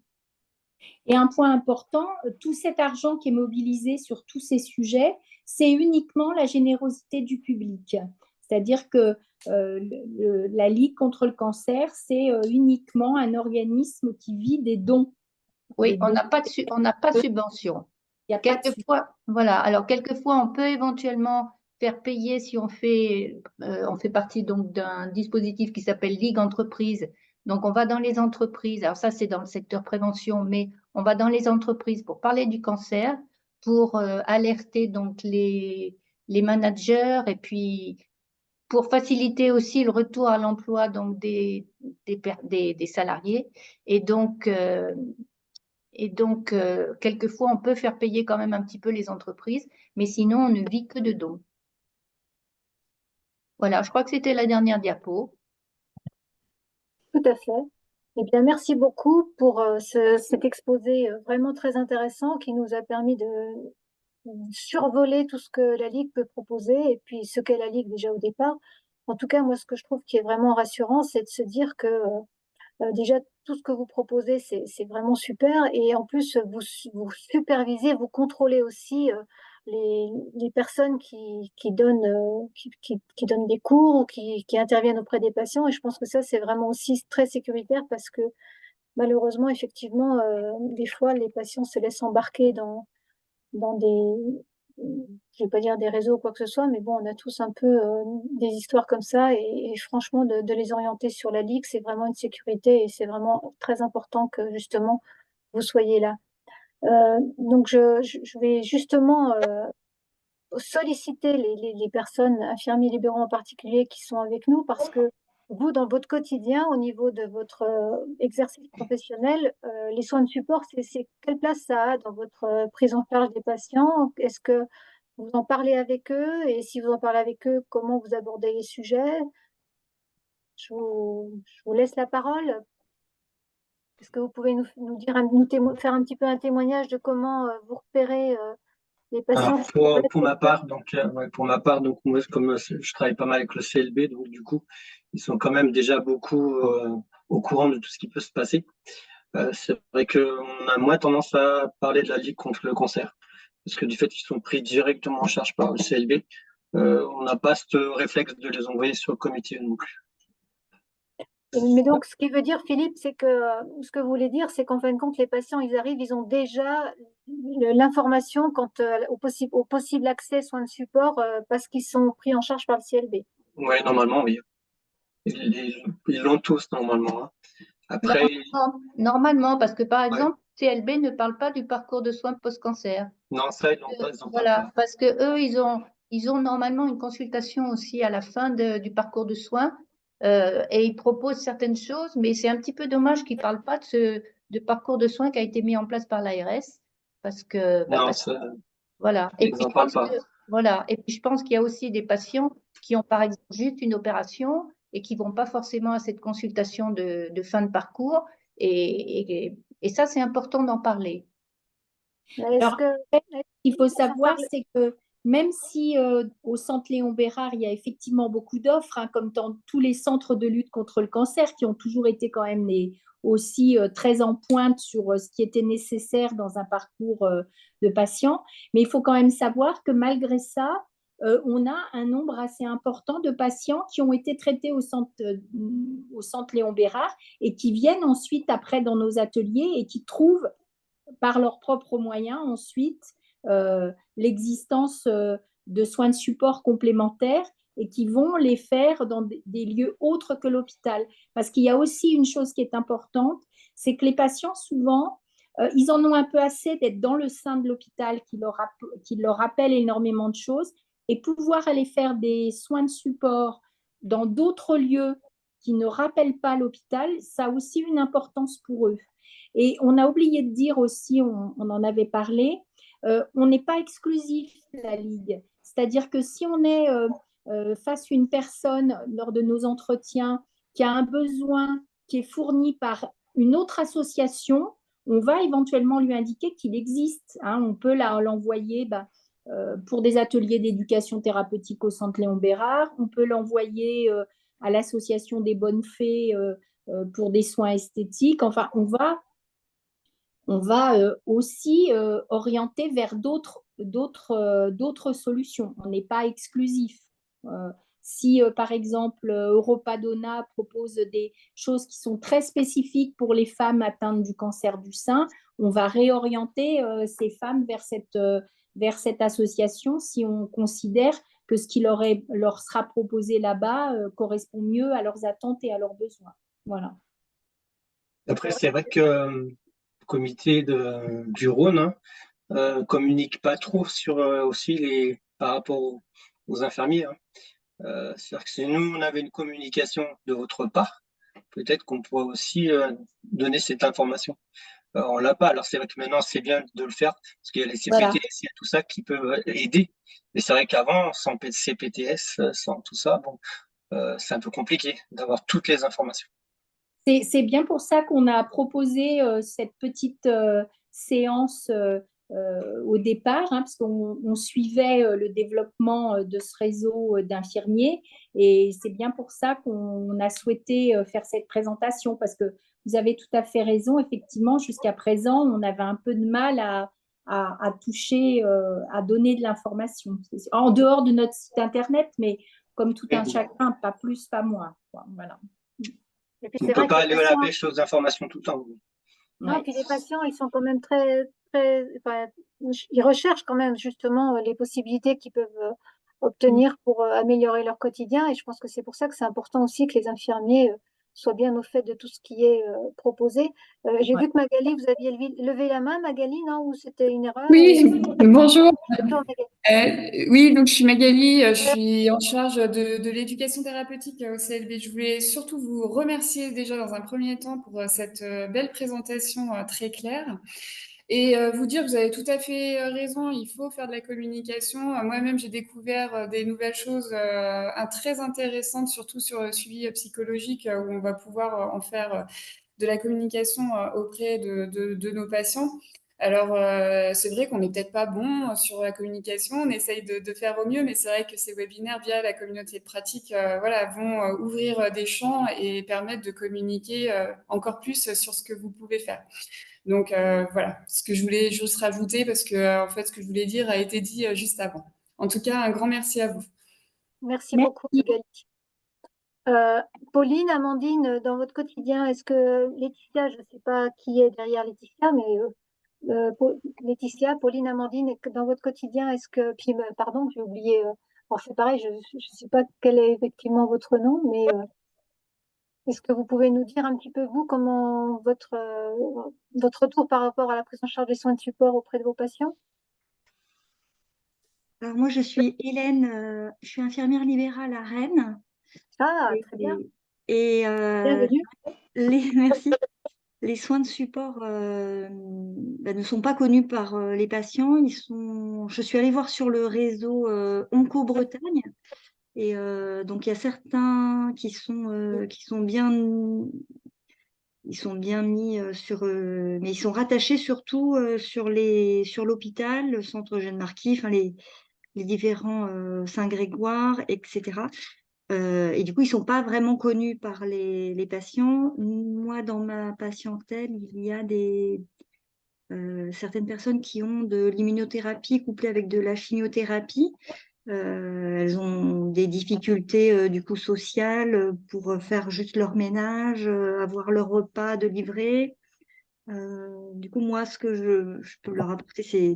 S5: Et un point important, tout cet argent qui est mobilisé sur tous ces sujets, c'est uniquement la générosité du public. C'est-à-dire que la Ligue contre le cancer, c'est uniquement un organisme qui vit des dons.
S3: Oui, on n'a pas de subvention. Quelquefois, voilà. Alors, quelquefois, on peut éventuellement faire payer si on fait partie donc d'un dispositif qui s'appelle Ligue Entreprise. Donc, on va dans les entreprises. Alors, ça, c'est dans le secteur prévention, mais on va dans les entreprises pour parler du cancer, pour alerter donc les managers et puis pour faciliter aussi le retour à l'emploi donc des salariés. Et donc, quelquefois, on peut faire payer quand même un petit peu les entreprises, mais sinon, on ne vit que de dons. Voilà, je crois que c'était la dernière diapo.
S1: Tout à fait. Eh bien, merci beaucoup pour cet exposé vraiment très intéressant qui nous a permis de survoler tout ce que la Ligue peut proposer et puis ce qu'est la Ligue déjà au départ. En tout cas, moi, ce que je trouve qui est vraiment rassurant, c'est de se dire que déjà, tout ce que vous proposez, c'est vraiment super. Et en plus, vous supervisez, vous contrôlez aussi les personnes qui donnent, qui donnent des cours ou qui interviennent auprès des patients. Et je pense que ça, c'est vraiment aussi très sécuritaire parce que malheureusement, effectivement, des fois, les patients se laissent embarquer dans je vais pas dire des réseaux ou quoi que ce soit, mais bon, on a tous un peu des histoires comme ça, et franchement, de les orienter sur la Ligue, c'est vraiment une sécurité, et c'est vraiment très important que justement vous soyez là. Donc, je vais justement solliciter les personnes, infirmiers libéraux en particulier, qui sont avec nous, parce que vous, dans votre quotidien, au niveau de votre exercice professionnel, les soins de support, quelle place ça a dans votre prise en charge des patients? Est-ce que vous en parlez avec eux? Et si vous en parlez avec eux, comment vous abordez les sujets? Je vous laisse la parole. Est-ce que vous pouvez nous dire, faire un petit peu un témoignage de comment vous repérez les patients?
S2: Alors, pour ma part, donc, ouais, pour ma part, donc, moi, comme je travaille pas mal avec le CLB, donc, du coup, ils sont quand même déjà beaucoup au courant de tout ce qui peut se passer. C'est vrai qu'on a moins tendance à parler de la Ligue contre le cancer, parce que du fait qu'ils sont pris directement en charge par le CLB, on n'a pas ce réflexe de les envoyer sur le comité non plus.
S1: Mais donc, ce qui veut dire, Philippe, c'est que ce que vous voulez dire, c'est qu'en fin de compte, les patients, ils arrivent, ils ont déjà l'information quant au possible accès soins de support parce qu'ils sont pris en charge par le CLB.
S2: Oui, normalement, oui. Ils l'ont tous, normalement, hein. Après,
S3: Normalement, parce que par
S2: ouais.
S3: exemple, CLB ne parle pas du parcours de soins post-cancer.
S2: Non, ça, ils n'ont pas, ils en parlent
S3: Voilà,
S2: pas.
S3: parce que eux, ils ont normalement une consultation aussi à la fin du parcours de soins et ils proposent certaines choses, mais c'est un petit peu dommage qu'ils ne parlent pas de parcours de soins qui a été mis en place par l'ARS, parce que,
S2: Non,
S3: parce que
S2: ça,
S3: voilà. Et
S2: ils
S3: puis
S2: n'en
S3: je
S2: parlent
S3: pense
S2: pas.
S3: que voilà. Et puis je pense qu'il y a aussi des patients qui ont par exemple juste une opération et qui vont pas forcément à cette consultation de fin de parcours. Et ça, c'est important d'en parler.
S1: Mais est-ce
S5: Alors,
S1: que
S5: il faut
S1: sans
S5: savoir,
S1: parler-
S5: c'est que même si au centre Léon Bérard, il y a effectivement beaucoup d'offres, hein, comme dans tous les centres de lutte contre le cancer, qui ont toujours été quand même aussi très en pointe sur ce qui était nécessaire dans un parcours de patients. Mais il faut quand même savoir que malgré ça, on a un nombre assez important de patients qui ont été traités au centre Léon Bérard et qui viennent ensuite après dans nos ateliers et qui trouvent par leurs propres moyens ensuite l'existence de soins de support complémentaires et qui vont les faire dans des lieux autres que l'hôpital. Parce qu'il y a aussi une chose qui est importante, c'est que les patients, souvent, ils en ont un peu assez d'être dans le sein de l'hôpital qui leur rappelle énormément de choses, et pouvoir aller faire des soins de support dans d'autres lieux qui ne rappellent pas l'hôpital, ça a aussi une importance pour eux. Et on a oublié de dire aussi, on en avait parlé, on n'est pas exclusif, la Ligue. C'est-à-dire que si on est face à une personne lors de nos entretiens qui a un besoin qui est fourni par une autre association, on va éventuellement lui indiquer qu'il existe, hein. On peut l'envoyer pour des ateliers d'éducation thérapeutique au centre Léon Bérard, on peut l'envoyer à l'association des Bonnes Fées pour des soins esthétiques. Enfin, on va aussi orienter vers d'autres solutions. On n'est pas exclusif. Si, par exemple, Europadona propose des choses qui sont très spécifiques pour les femmes atteintes du cancer du sein, on va réorienter ces femmes vers cette association si on considère que ce qui leur sera proposé là-bas correspond mieux à leurs attentes et à leurs besoins. Voilà.
S2: Après, c'est vrai que le comité du Rhône, hein, communiquent pas trop sur aussi par rapport aux infirmiers, hein. C'est-à-dire que si nous, on avait une communication de votre part, peut-être qu'on pourrait aussi donner cette information. On l'a pas. Alors c'est vrai que maintenant, c'est bien de le faire, parce qu'il y a les
S5: Voilà.
S2: CPTS, il y a tout ça qui peut aider. Mais c'est vrai qu'avant, sans CPTS, sans tout ça, bon, c'est un peu compliqué d'avoir toutes les informations.
S5: C'est bien pour ça qu'on a proposé cette petite séance au départ, hein, parce qu'on suivait le développement de ce réseau d'infirmiers. Et c'est bien pour ça qu'on a souhaité faire cette présentation, parce que vous avez tout à fait raison. Effectivement, jusqu'à présent, on avait un peu de mal à toucher, à donner de l'information. En dehors de notre site Internet, mais comme tout un chacun, pas plus, pas moins, quoi. Voilà.
S1: Et puis
S2: On
S1: c'est
S2: ne peut
S1: vrai que
S2: pas
S1: les
S2: aller à la
S1: patients,
S2: pêche aux informations tout le temps.
S1: non,
S5: Ouais.
S1: puis les patients, ils sont quand même enfin, ils recherchent quand même justement les possibilités qu'ils peuvent obtenir pour améliorer leur quotidien. Et je pense que c'est pour ça que c'est important aussi que les infirmiers soient bien au fait de tout ce qui est proposé. J'ai
S5: Ouais.
S1: vu que Magali, vous aviez levé la main, Magali, non? Ou c'était une erreur?
S6: Oui, bonjour.
S1: Bonjour, Magali.
S6: Oui, donc je suis Magali, je suis en charge de l'éducation thérapeutique au CLB. Je voulais surtout vous remercier déjà dans un premier temps pour cette belle présentation très claire et vous dire que vous avez tout à fait raison, il faut faire de la communication. Moi-même, j'ai découvert des nouvelles choses très intéressantes, surtout sur le suivi psychologique où on va pouvoir en faire de la communication auprès de nos patients. Alors, c'est vrai qu'on n'est peut-être pas bon sur la communication, on essaye de faire au mieux, mais c'est vrai que ces webinaires via la communauté de pratique voilà, vont ouvrir des champs et permettre de communiquer encore plus sur ce que vous pouvez faire. Donc, voilà, ce que je voulais juste rajouter, parce que en fait, ce que je voulais dire a été dit juste avant. En tout cas, un grand merci à vous.
S1: Merci
S5: Merci.
S1: beaucoup, Magali. Pauline, Amandine, dans votre quotidien, est-ce que Laetitia, je ne sais pas qui est derrière Laetitia, mais Laetitia, Pauline, Amandine, dans votre quotidien, est-ce que, puis pardon, j'ai oublié, alors c'est pareil, je ne sais pas quel est effectivement votre nom, mais est-ce que vous pouvez nous dire un petit peu, vous, comment votre retour par rapport à la prise en charge des soins de support auprès de vos patients?
S7: Alors moi, je suis Hélène, je suis infirmière libérale à Rennes.
S1: Ah, très bien,
S7: Et
S1: bienvenue.
S7: merci. Les soins de support ne sont pas connus par les patients. Je suis allée voir sur le réseau Onco Bretagne. Et donc, il y a certains qui sont bien mis mais ils sont rattachés surtout sur l'hôpital, le centre Jeanne Marquis, enfin les différents Saint-Grégoire, etc. Et du coup, ils ne sont pas vraiment connus par les patients. Moi, dans ma patientèle, il y a certaines personnes qui ont de l'immunothérapie couplée avec de la chimiothérapie. Elles ont des difficultés du coup sociales pour faire juste leur ménage, avoir leur repas de livrer. Du coup, moi, ce que je peux leur apporter, c'est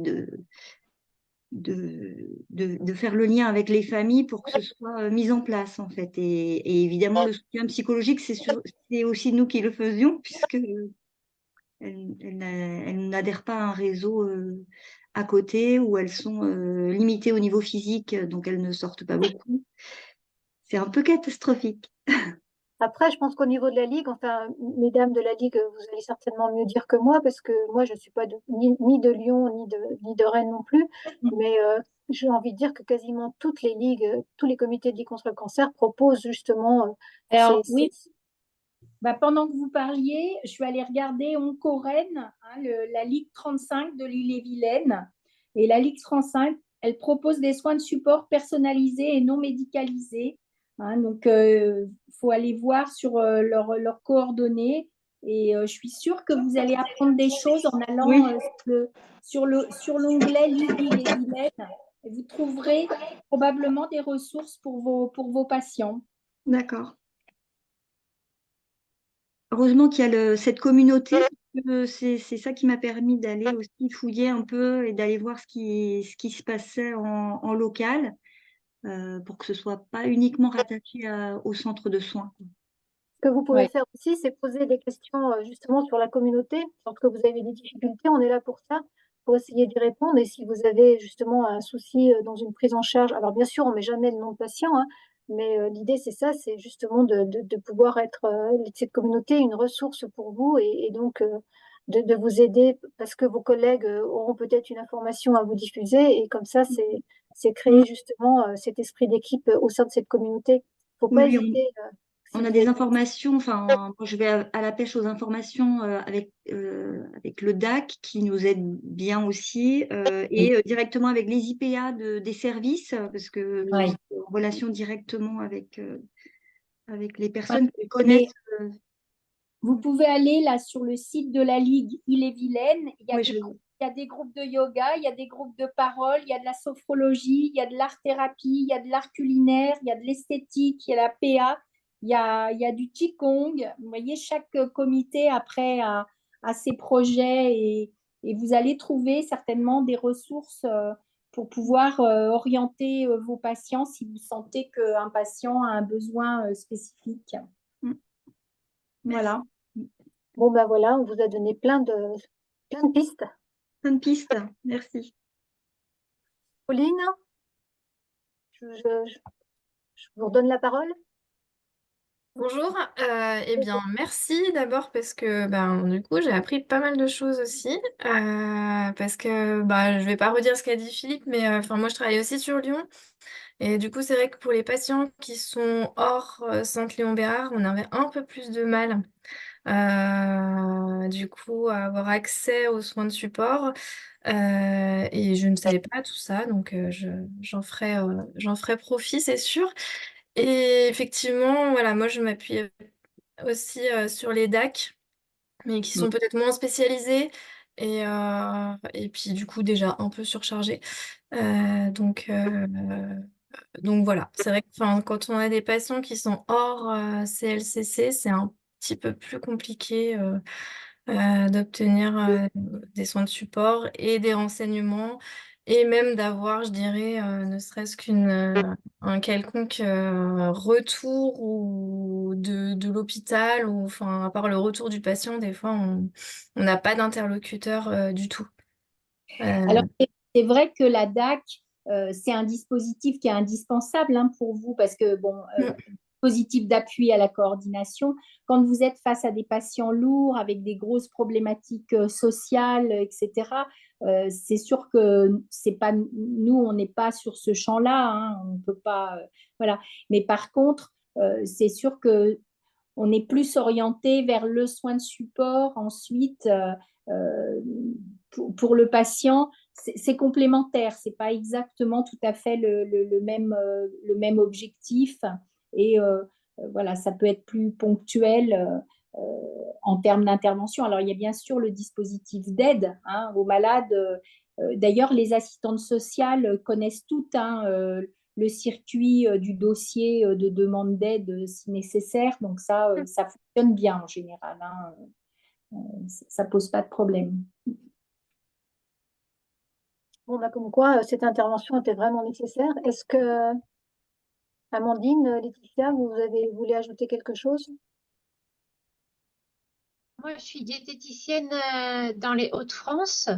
S7: de faire le lien avec les familles pour que ce soit mis en place, en fait. Et évidemment, le soutien psychologique, c'est aussi nous qui le faisions, puisque elles n'adhèrent pas à un réseau à côté, où elles sont limitées au niveau physique, donc elles ne sortent pas beaucoup. C'est un peu catastrophique.
S1: Après, je pense qu'au niveau de la Ligue, enfin, mesdames de la Ligue, vous allez certainement mieux dire que moi, parce que moi, je ne suis pas ni de Lyon, ni de Rennes non plus, mais j'ai envie de dire que quasiment toutes les ligues, tous les comités de Ligue contre le cancer proposent justement
S5: Alors, oui, pendant que vous parliez, je suis allée regarder Onco-Rennes, hein, la Ligue 35 de l'Ille-et-Vilaine. Et la Ligue 35, elle propose des soins de support personnalisés et non médicalisés. Hein, donc, il faut aller voir sur leurs coordonnées. Et je suis sûre que vous allez apprendre des choses en allant
S7: Oui.
S5: sur l'onglet Ligue Ille-et-Vilaine. Et vous trouverez probablement des ressources pour vos patients.
S7: D'accord. Heureusement qu'il y a cette communauté, c'est ça qui m'a permis d'aller aussi fouiller un peu et d'aller voir ce qui se passait en local, pour que ce soit pas uniquement rattaché au centre de soins.
S1: Ce que vous pouvez
S5: Ouais.
S1: faire aussi, c'est poser des questions justement sur la communauté. Lorsque vous avez des difficultés, on est là pour ça. pour essayer d'y répondre. Et si vous avez justement un souci dans une prise en charge, alors bien sûr, on met jamais le nom de patient, hein, mais l'idée, c'est ça, c'est justement de pouvoir être, cette communauté, une ressource pour vous et donc de vous aider parce que vos collègues auront peut-être une information à vous diffuser et comme ça, c'est créer justement cet esprit d'équipe au sein de cette communauté. Faut pas
S7: Oui,
S1: hésiter.
S7: on a
S1: si-
S7: des informations, enfin, moi je vais à la pêche aux informations avec le DAC qui nous aide bien aussi et directement avec les IPA des services parce que
S5: Ouais.
S7: c'est en relation directement avec les
S5: Ouais.
S7: personnes qui
S5: Mais
S7: connaissent.
S5: vous pouvez aller là sur le site de la Ligue Ille-et-Vilaine.
S7: Oui,
S5: Il y a des groupes de yoga, il y a des groupes de parole, il y a de la sophrologie, il y a de l'art-thérapie, il y a de l'art culinaire, il y a de l'esthétique, il y a la PA, il y a du Qigong. Vous voyez, chaque comité après a ses projets et vous allez trouver certainement des ressources pour pouvoir orienter vos patients si vous sentez qu'un patient a un besoin spécifique.
S7: Mm.
S5: Voilà.
S1: Bon, ben voilà, on vous a donné plein de pistes.
S7: Plein de pistes, merci.
S1: Pauline, je vous redonne la parole.
S4: Bonjour, eh bien merci d'abord parce que ben, du coup j'ai appris pas mal de choses aussi parce que bah, je vais pas redire ce qu'a dit Philippe mais enfin moi je travaille aussi sur Lyon et du coup c'est vrai que pour les patients qui sont hors Saint-Léon-Bérard on avait un peu plus de mal du coup à avoir accès aux soins de support et je ne savais pas tout ça donc j'en ferai profit c'est sûr. Et effectivement, voilà, moi je m'appuie aussi sur les DAC, mais qui sont peut-être moins spécialisés et puis du coup déjà un peu surchargés. Euh, donc, euh, donc voilà, c'est vrai que enfin, quand on a des patients qui sont hors CLCC, c'est un petit peu plus compliqué d'obtenir des soins de support et des renseignements et même d'avoir, je dirais, ne serait-ce un quelconque retour ou de l'hôpital ou enfin à part le retour du patient, des fois on n'a pas d'interlocuteur du tout.
S5: Alors, c'est vrai que la DAC, c'est un dispositif qui est indispensable hein, pour vous parce que, bon, dispositif d'appui à la coordination, quand vous êtes face à des patients lourds avec des grosses problématiques sociales, etc., c'est sûr que c'est pas, nous, on n'est pas sur ce champ-là, hein, on ne peut pas, voilà. Mais par contre, c'est sûr que on est plus orienté vers le soin de support ensuite euh, pour le patient. C'est complémentaire, c'est pas exactement tout à fait le même objectif et voilà, ça peut être plus ponctuel en termes d'intervention. Alors, il y a bien sûr le dispositif d'aide hein, aux malades. D'ailleurs, les assistantes sociales connaissent toutes hein, le circuit du dossier de demande d'aide si nécessaire. Donc ça fonctionne bien en général. Hein. Ça pose pas de problème.
S1: Bon, bah, comme quoi, cette intervention était vraiment nécessaire. Est-ce que, Amandine, Laetitia, vous voulez ajouter quelque chose?
S8: Moi, je suis diététicienne dans les Hauts-de-France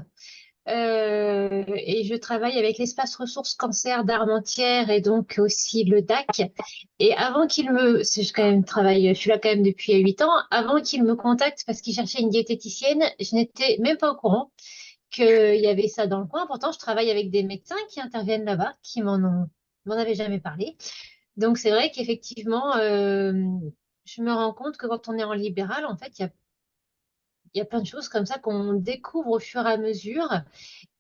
S8: et je travaille avec l'espace ressources cancer d'Armentières et donc aussi le DAC. Et avant qu'il me, je quand même travaille, je suis là quand même depuis 8 ans, avant qu'il me contacte parce qu'il cherchait une diététicienne, je n'étais même pas au courant qu'il y avait ça dans le coin. Pourtant, je travaille avec des médecins qui interviennent là-bas, qui m'en avaient jamais parlé. Donc, c'est vrai qu'effectivement, je me rends compte que quand on est en libéral, en fait, il y a plein de choses comme ça qu'on découvre au fur et à mesure.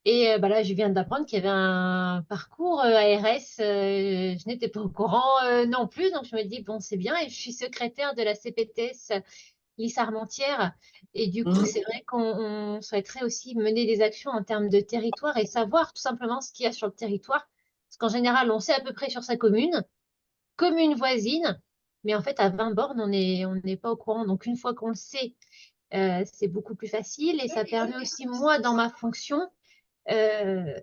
S8: Et bah là, je viens d'apprendre qu'il y avait un parcours ARS. Je n'étais pas au courant non plus. Donc, je me dis, bon, c'est bien. Et je suis secrétaire de la CPTS Lys Armentières. Et du coup, c'est vrai qu'on souhaiterait aussi mener des actions en termes de territoire et savoir tout simplement ce qu'il y a sur le territoire. Parce qu'en général, on sait à peu près sur sa commune voisine. Mais en fait, à 20 bornes, on n'est pas au courant. Donc, une fois qu'on le sait, c'est beaucoup plus facile et ça permet aussi, moi, dans ma fonction, euh,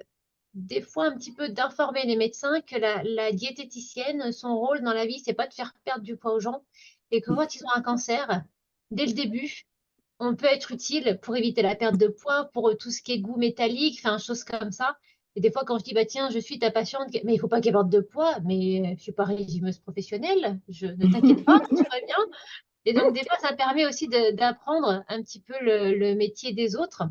S8: des fois un petit peu d'informer les médecins que la diététicienne, son rôle dans la vie, c'est pas de faire perdre du poids aux gens et que quand ils ont un cancer, dès le début, on peut être utile pour éviter la perte de poids, pour tout ce qui est goût métallique, enfin, choses comme ça. Et des fois, quand je dis, bah, tiens, je suis ta patiente, mais il faut pas qu'elle perde de poids, mais je suis pas régimeuse professionnelle, ne t'inquiète pas, tout va bien. Et donc, des fois, ça permet aussi d'apprendre un petit peu le métier des autres.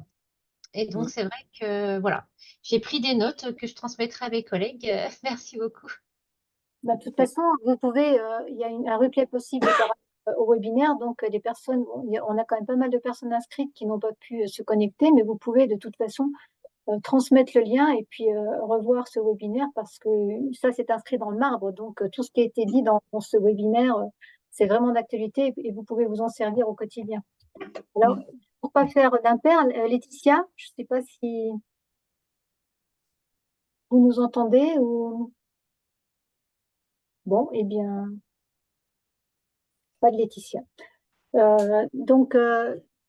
S8: Et donc, c'est vrai que, voilà, j'ai pris des notes que je transmettrai à mes collègues. Merci beaucoup.
S1: Bah, de toute façon, vous pouvez, il y a un replay possible par rapport au webinaire, donc les personnes, on a quand même pas mal de personnes inscrites qui n'ont pas pu se connecter, mais vous pouvez de toute façon transmettre le lien et puis revoir ce webinaire parce que ça, c'est inscrit dans le marbre. Donc, tout ce qui a été dit dans ce webinaire, c'est vraiment d'actualité et vous pouvez vous en servir au quotidien. Alors, pour pas faire d'impair, Laetitia, je ne sais pas si vous nous entendez ou... Bon, eh bien, pas de Laetitia. Donc,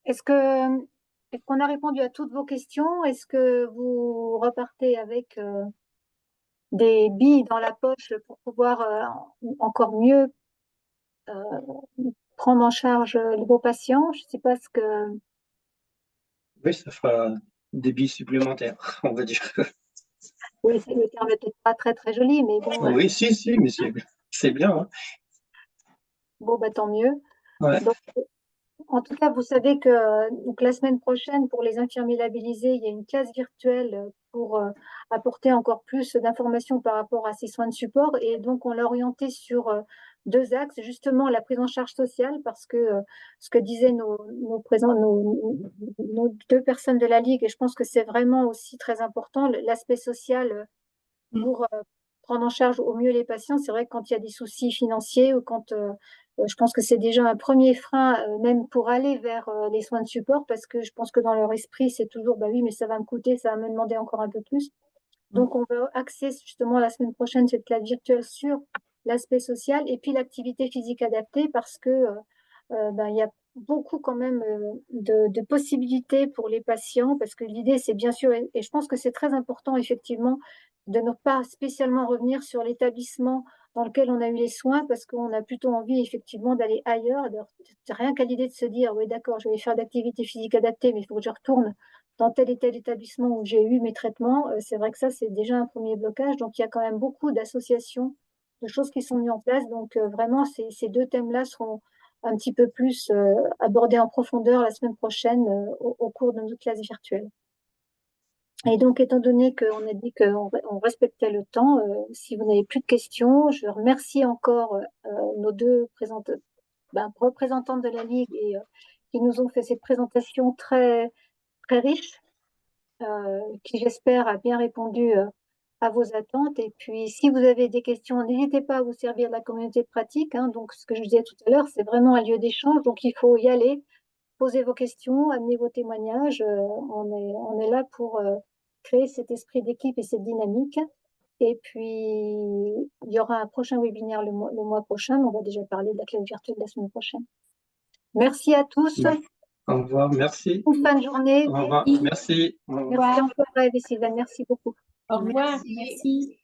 S1: est-ce qu'on a répondu à toutes vos questions? Est-ce que vous repartez avec des billes dans la poche pour pouvoir encore mieux prendre en charge vos patients? Je ne sais pas ce que...
S2: Oui, ça fera des billes supplémentaires, on va dire.
S1: Oui, le terme n'est peut-être pas très très joli, mais bon,
S2: Oui, si, mais c'est bien. Hein.
S1: bon, bah, tant mieux.
S2: Ouais.
S1: Donc, en tout cas, vous savez que donc, la semaine prochaine, pour les infirmiers labellisés, il y a une classe virtuelle pour apporter encore plus d'informations par rapport à ces soins de support. Et donc, on l'a orienté sur deux axes, justement la prise en charge sociale, parce que ce que disaient nos deux personnes de la Ligue, et je pense que c'est vraiment aussi très important, l'aspect social pour prendre en charge au mieux les patients. C'est vrai que quand il y a des soucis financiers ou quand je pense que c'est déjà un premier frein, même pour aller vers les soins de support, parce que je pense que dans leur esprit, c'est toujours, bah oui, mais ça va me coûter, ça va me demander encore un peu plus. Donc, on va axer justement la semaine prochaine cette classe virtuelle sur l'aspect social et puis l'activité physique adaptée parce que ben, il y a beaucoup quand même de possibilités pour les patients parce que l'idée, c'est bien sûr, et je pense que c'est très important effectivement de ne pas spécialement revenir sur l'établissement dans lequel on a eu les soins parce qu'on a plutôt envie effectivement d'aller ailleurs. Rien qu'à l'idée de se dire, oui, d'accord, je vais faire d'activité physique adaptée, mais il faut que je retourne dans tel et tel établissement où j'ai eu mes traitements, c'est vrai que ça, c'est déjà un premier blocage. Donc, il y a quand même beaucoup d'associations, de choses qui sont mises en place. Donc, vraiment, ces deux thèmes-là seront un petit peu plus abordés en profondeur la semaine prochaine au cours de notre classe virtuelle. Et donc, étant donné qu'on a dit qu'on respectait le temps, si vous n'avez plus de questions, je remercie encore nos deux représentantes de la Ligue et, qui nous ont fait cette présentation très, très riche, qui j'espère a bien répondu à vos attentes. Et puis, si vous avez des questions, n'hésitez pas à vous servir de la communauté de pratique. Hein. Donc, ce que je disais tout à l'heure, c'est vraiment un lieu d'échange. Donc, il faut y aller, poser vos questions, amener vos témoignages. On est là pour créer cet esprit d'équipe et cette dynamique. Et puis, il y aura un prochain webinaire le mois prochain. On va déjà parler de la classe virtuelle de la semaine prochaine. Merci à tous.
S2: Au revoir, merci.
S1: Bonne fin de journée.
S2: Au revoir, merci. Au revoir.
S1: Merci encore, Eve et Sylvain. Merci beaucoup.
S5: Au revoir,
S8: Merci.
S5: merci.